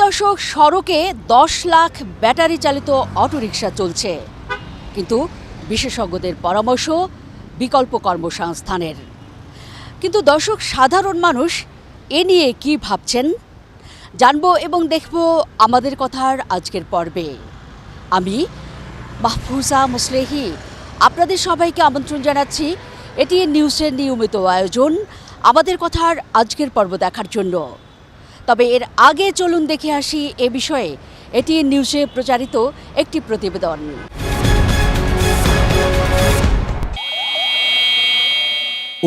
দর্শক, সড়কে 10 লাখ ব্যাটারি চালিত অটোরিকশা চলছে, কিন্তু বিশেষজ্ঞদের পরামর্শ বিকল্প কর্মসংস্থানের। কিন্তু দর্শক, সাধারণ মানুষ এ নিয়ে কি ভাবছেন জানবো এবং দেখব আমাদের কথার আজকের পর্বে। আমি মাহফুজা মুসলেহি আপনাদের সবাইকে আমন্ত্রণ জানাচ্ছি এটিএন নিউজের নিয়মিত আয়োজন আমাদের কথার আজকের পর্ব দেখার জন্য। তবে এর আগে চলুন দেখে আসি এ বিষয়ে এটিএন নিউজে প্রচারিত একটি প্রতিবেদন।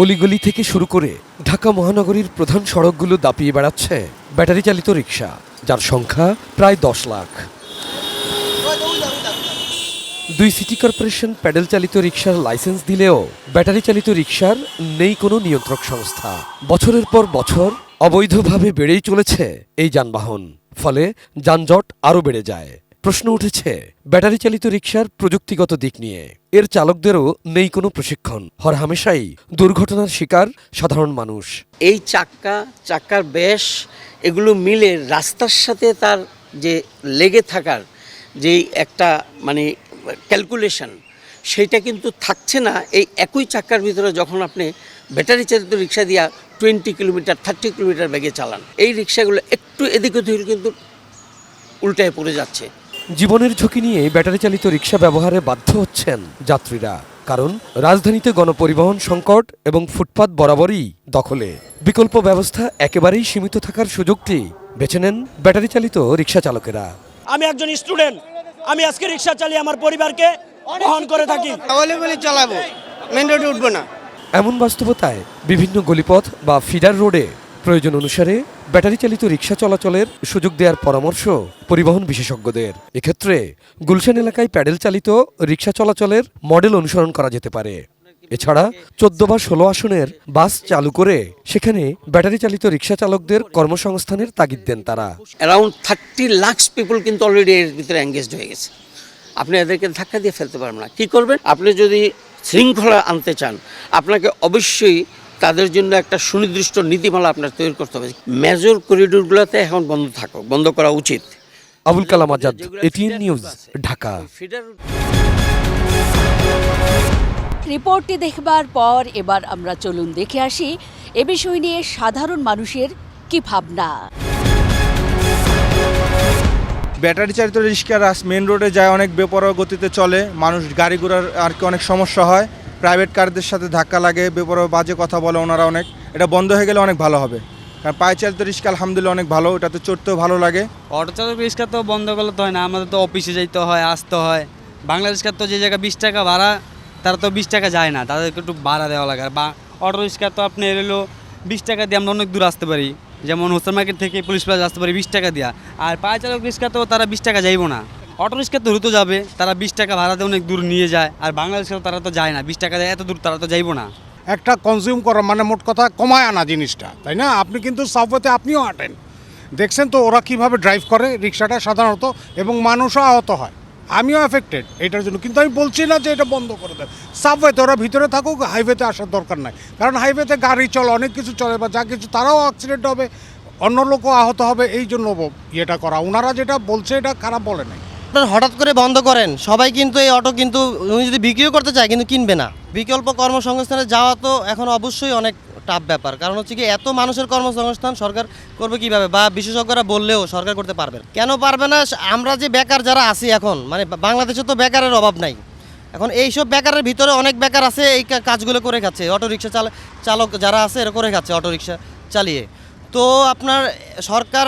অলিগলি থেকে শুরু করে ঢাকা মহানগরীর প্রধান সড়কগুলো দাপিয়ে বেড়াচ্ছে ব্যাটারি চালিত রিক্সা, যার সংখ্যা প্রায় 10 লাখ। 2 সিটি কর্পোরেশন প্যাডেল চালিত রিক্সার লাইসেন্স দিলেও ব্যাটারি চালিত রিক্সার নেই কোনো নিয়ন্ত্রক সংস্থা। বছরের পর বছর অবৈধভাবে বেড়েই চলেছে এই যানবাহন, ফলে যানজট আরও বেড়ে যায়। প্রশ্ন উঠেছে ব্যাটারি চালিত রিক্সার প্রযুক্তিগত দিক নিয়ে। এর চালকদেরও নেই কোনো প্রশিক্ষণ, হরহামেশাই দুর্ঘটনার শিকার সাধারণ মানুষ। এই চাক্কার ব্যাস এগুলো মিলে রাস্তার সাথে তার যে লেগে থাকার যে একটা ক্যালকুলেশন, সেইটা কিন্তু থাকছে না। এই একই চাক্কার ভিতরে যখন আপনি ব্যাটারি চালিত রিক্সা দিয়া 20 কিলোমিটার 30 কিলোমিটার বেগে চালান, এই রিক্সাগুলো একটু এদিক ওদিক কিন্তু উল্টায় পড়ে যাচ্ছে। জীবনের ঝুঁকি নিয়ে ব্যাটারি চালিত রিক্সা ব্যবহারে বাধ্য হচ্ছেন যাত্রীরা, কারণ রাজধানীতে গণপরিবহন সংকট এবং ফুটপাত বরাবরই দখলে। বিকল্প ব্যবস্থা একেবারেই সীমিত থাকার সুযোগটি বেছে নেন ব্যাটারি চালিত রিক্সা চালকেরা। আমি একজন স্টুডেন্ট, আমি আজকে রিক্সা চালিয়ে আমার পরিবারকে বহন করে থাকি। চালাবো, মেন রোডে উঠবো না। এমন বাস্তবতায় বিভিন্ন গলিপথ বা ফিডার রোডে প্রয়োজন অনুসারে ব্যাটারি চালিত রিক্সা চলাচলের সুযোগ দেওয়ার পরামর্শ পরিবহন বিশেষজ্ঞদের। এক্ষেত্রে গুলশান এলাকায় প্যাডেল চালিত রিক্সা চলাচলের মডেল অনুসরণ করা যেতে পারে। এছাড়া 14 বা 16 আসনের বাস চালু করে সেখানে ব্যাটারি চালিত রিক্সা চালকদের কর্মসংস্থানের তাগিদ দেন তারা। অ্যারাউন্ড 30 লাখ পিপল কিন্তু অলরেডি এর ভিতরে এঙ্গেজড হয়ে গেছে। আপনি এদেরকে ধাক্কা দিয়ে ফেলতে পারবেন না। কী করবেন? আপনি যদি শৃঙ্খলা আনতে চান, আপনাকে অবশ্যই তাদের জন্য একটা সুনির্দিষ্ট নীতিমালা আপনার তৈরি করতে হবে। মেজর করিডোরগুলোতে এখন বন্ধ করা উচিত। Abul Kalam Azad, ATN news, Dhaka. রিপোর্টটি দেখবার পর এবার আমরা চলুন দেখে আসি এ বিষয় নিয়ে সাধারণ মানুষের কি ভাবনা। ব্যাটারি চালিত রিক্সা মেন রোডে যায় অনেক বেপরোয়া গতিতে চলে, মানুষ গাড়ি ঘোড়ার আর কি অনেক সমস্যা হয়, প্রাইভেট কারদের সাথে ধাক্কা লাগে, বেপরোয়া বাজে কথা বলে ওনারা অনেক। এটা বন্ধ হয়ে গেলে অনেক ভালো হবে, কারণ পায়ে চালিত রিক্সা আলহামদুলিল্লাহ অনেক ভালো, এটাতে চড়তেও ভালো লাগে। অটো চালক রিক্সা তো বন্ধ করলে তো হয় না, আমাদের তো অফিসে যাইতে হয়, আসতে হয়। বাংলা রিক্সার তো যে জায়গায় 20 টাকা ভাড়া, তারা তো 20 টাকা যায় না, তাদেরকে একটু ভাড়া দেওয়া লাগে। আর অটো রিক্সা তো আপনি এলো 20 টাকা দিয়ে আমরা অনেক দূর আসতে পারি, যেমন হোসেন মার্কেট থেকে পুলিশ প্লাজা আসতে পারি 20 টাকা দিয়া। আর পায়ে চালক রিক্সা তো তারা 20 টাকা যাইব না, অটো রিক্সা তো দ্রুত যাবে, তারা 20 টাকা ভাড়াতে অনেক দূর নিয়ে যায়। আর বাংলা রিক্সা তারা তো যায় না, 20 টাকা দেয়, এত দূর তারা তো যাইব না। একটা কনজিউম করা মোট কথা কমায় আনা জিনিসটা, তাই না? আপনি কিন্তু সাবওয়েতে আপনিও হাঁটেন, দেখছেন তো ওরা কিভাবে ড্রাইভ করে রিক্সাটা সাধারণত, এবং মানুষও আহত হয়, আমিও এফেক্টেড এটার জন্য। কিন্তু আমি বলছি না যে এটা বন্ধ করে দেয়। সাবওয়েতে ওরা ভিতরে থাকুক, হাইওয়েতে আসার দরকার নাই, কারণ হাইওয়েতে গাড়ি চলে, অনেক কিছু চলে, বা যা কিছু তারাও অ্যাক্সিডেন্ট হবে, অন্য লোকও আহত হবে, এই জন্য ইয়েটা করা। ওনারা যেটা বলছে এটা খারাপ বলে নাই। হঠাৎ করে বন্ধ করেন, সবাই কিন্তু এই অটো কিন্তু উনি যদি বিক্রিও করতে চায় কিন্তু কিনবে না। বিকল্প কর্মসংস্থানে যাওয়া তো এখন অবশ্যই অনেক টাফ ব্যাপার, কারণ হচ্ছে কি এত মানুষের কর্মসংস্থান সরকার করবে কিভাবে, বা বিশেষজ্ঞরা বললেও সরকার করতে পারবে কেন পারবে না? আমরা যে বেকার যারা আছি এখন, বাংলাদেশে তো বেকারের অভাব নাই। এখন এইসব বেকারের ভিতরে অনেক বেকার আছে এই কাজগুলো করে খাচ্ছে, অটো রিক্সা চালক যারা আছে এরা করে খাচ্ছে অটো রিক্সা চালিয়ে। তো আপনার সরকার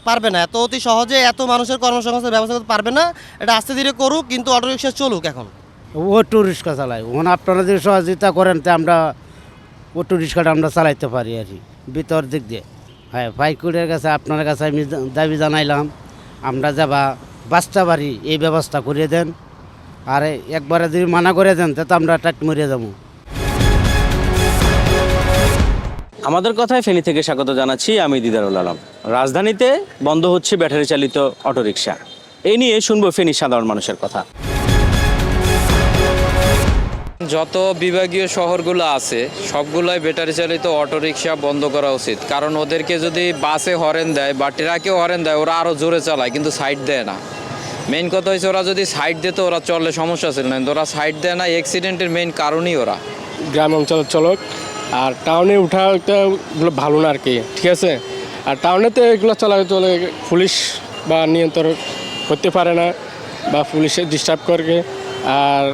পারবে না এত অতি সহজে এত মানুষের কর্মসংস্থানের ব্যবস্থা করতে পারবে না। এটা আস্তে ধীরে করুক, কিন্তু অটো রিক্সা চলুক। এখন অটো রিক্সা চালাই, আপনারা যদি সহযোগিতা করেন তো আমরা অটো রিক্সাটা আমরা চালাইতে পারি আর কি, ভিতর দিক দিয়ে। হ্যাঁ, পাইকুরের কাছে আপনার কাছে আমি দাবি জানাইলাম, আমরা যাবা বাচ্চা বাড়ি এই ব্যবস্থা করে দেন, আর একবারে যদি মানা করে দেন তো আমরা টাট মরিয়ে যাবো। আমাদের কথায় ফেনী থেকে স্বাগত জানাচ্ছি, আমি দিদারুল আলম। রাজধানীতে বন্ধ হচ্ছে ব্যাটারি চালিত অটোরিকশা, এই নিয়ে শুনবো ফেনীর সাধারণ মানুষের কথা। যত বিভাগীয় শহরগুলো আছে সবগুলোই ব্যাটারি চালিত অটোরিকশা বন্ধ করা উচিত, কারণ ওদেরকে যদি বাসে হরেন দেয় বা ট্রাকেও হরেন দেয় ওরা আরও জোরে চালায়, কিন্তু সাইড দেয় না। মেইন কথা হচ্ছে ওরা যদি সাইড দিত ওরা চললে সমস্যা ছিল না, কিন্তু ওরা সাইড দেয় না, অ্যাক্সিডেন্টের মেইন কারণই ওরা। গ্রাম অঞ্চলের চলক, আর টাউনে এগুলো ভালো না আর কি, ঠিক আছে। আর টাউনেতে এগুলো চলে পুলিশ বা নিয়ন্ত্রণ করতে পারে না বা পুলিশে ডিস্টার্ব করে। আর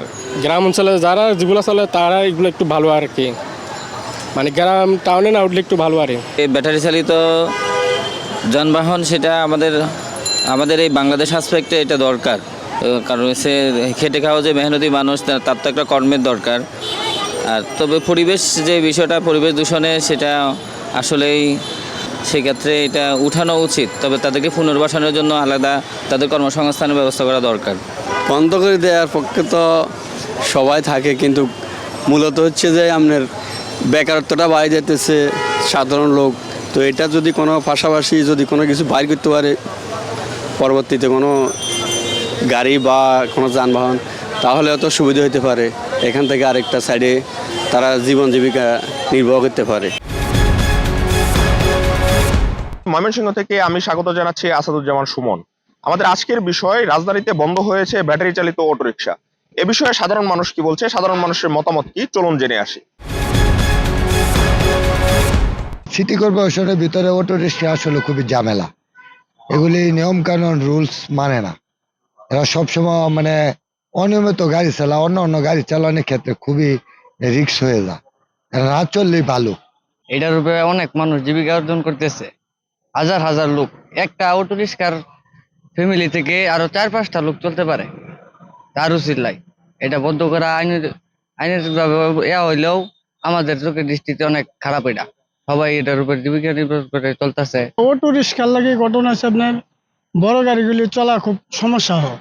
গ্রাম অঞ্চলে যারা যেগুলো চলে তারা এগুলো একটু ভালো আর কি, মানে গ্রাম টাউনে না উঠলে একটু ভালো আর কি। এই ব্যাটারি চালিত যানবাহন সেটা আমাদের এই বাংলাদেশ আসপেক্টে এটা দরকার, কারণ সে খেটে খাওয়া যে মেহনতি মানুষ তার তো একটা কর্মের দরকার। আর তবে পরিবেশ যে বিষয়টা পরিবেশ দূষণে সেটা আসলেই সেক্ষেত্রে এটা উঠানো উচিত, তবে তাদেরকে পুনর্বাসনের জন্য আলাদা তাদের কর্মসংস্থানের ব্যবস্থা করা দরকার। বন্ধ করে দেওয়ার পক্ষে তো সবাই থাকে, কিন্তু মূলত হচ্ছে যে আপনার বেকারত্বটা বাইরে যেতেছে সাধারণ লোক। তো এটা যদি কোনো পাশাপাশি যদি কোনো কিছু বাইর করতে পারে পরবর্তীতে কোনো গাড়ি বা কোনো যানবাহন, তাহলে অত সুবিধা হতে পারে, এখান থেকে আরেকটা সাইডে তারা জীবন জীবিকা নির্বাহ করতে পারে। ময়মনসিংহ থেকে আমি স্বাগত জানাচ্ছি আসাদুজ্জামান সুমন। আমাদের আজকের বিষয়, রাজধানীতে বন্ধ হয়েছে ব্যাটারি চালিত অটোরিকশা। এ বিষয়ে সাধারণ মানুষ কি বলছে, সাধারণ মানুষের মতামত কি, চলুন জেনে আসি। সিটি কর্পোরেশনের ভিতরে অটোরিকশা আসলে খুবই ঝামেলা, এগুলি নিয়ম কানুন রুলস মানে না। এরা সবসময় মানে অনিয়মিত গাড়ি চালা, অন্য গাড়ি চালানোর ক্ষেত্রে খুবই রিস্ক হয়ে যায়, না চললেই ভালো। এটার উপরে অনেক মানুষ জীবিকা অর্জন করতেছে, হাজার হাজার লোক। একটা অটোরিকশার ফ্যামিলি থেকে আরো 4-5টা লোক চলতে পারে, তার উচিত লাই এটা বন্ধ করা। আইনের ভাবে হইলেও আমাদের চোখের দৃষ্টিতে অনেক খারাপ। এটা সবাই এটার উপর জীবিকা নির্ভর করে চলতেছে। অটোরিকশার লাগে ঘটনা আছে আপনার বড় গাড়িগুলি চলা খুব সমস্যা হয়,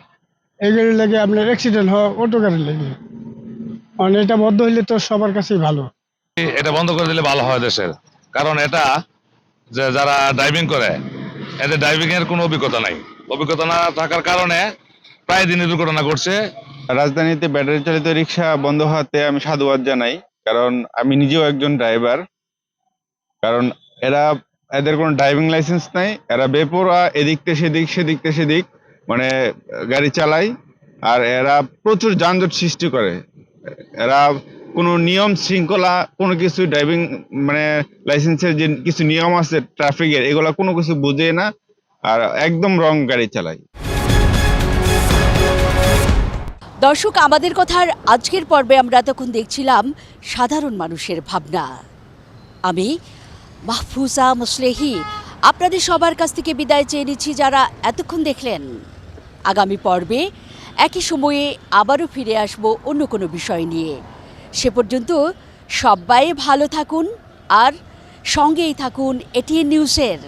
এইগুলির লাগে আপনার অ্যাক্সিডেন্ট হয় অটো গাড়ির লাগে। মানে এটা বন্ধ হইলে তো সবার কাছেই ভালো। এটা বন্ধ করে দিলে ভালো হয় দেশের, কারণ এটা যে যারা ড্রাইভিং করে এদের ড্রাইভিং এর কোনো অভিজ্ঞতা নাই, অভিজ্ঞতা না থাকার কারণে প্রায় দিনই দুর্ঘটনা ঘটছে। রাজধানীতে ব্যাটারি চালিত রিক্সা বন্ধ হওয়াতে আমি সাধুবাদ জানাই, কারণ আমি নিজেও একজন ড্রাইভার। কারণ এদের কোনো ড্রাইভিং লাইসেন্স নাই, এরা বেপরোয়া এদিক থেকে সেদিক মানে গাড়ি চালায়, আর এরা প্রচুর যানজট সৃষ্টি করে। এরা কোনো নিয়ম শৃঙ্খলা কোনো কিছু ড্রাইভিং মানে লাইসেন্সের যে কিছু নিয়ম আছে ট্রাফিকের, এগুলা কোনো কিছু বুঝে না, আর একদম রং গাড়ি চালায়। দর্শক, আমাদের কথার আজকের পর্বে আমরা তখন দেখছিলাম সাধারণ মানুষের ভাবনা। আমি মাহফুজা মুসলেহি আপনাদের সবার কাছ থেকে বিদায় চেয়ে নিচ্ছি, যারা এতক্ষণ দেখলেন। আগামী পর্বে একই সময়ে আবারও ফিরে আসব অন্য কোনো বিষয় নিয়ে। সে পর্যন্ত সবাই ভালো থাকুন আর সঙ্গেই থাকুন এটিএন নিউজের।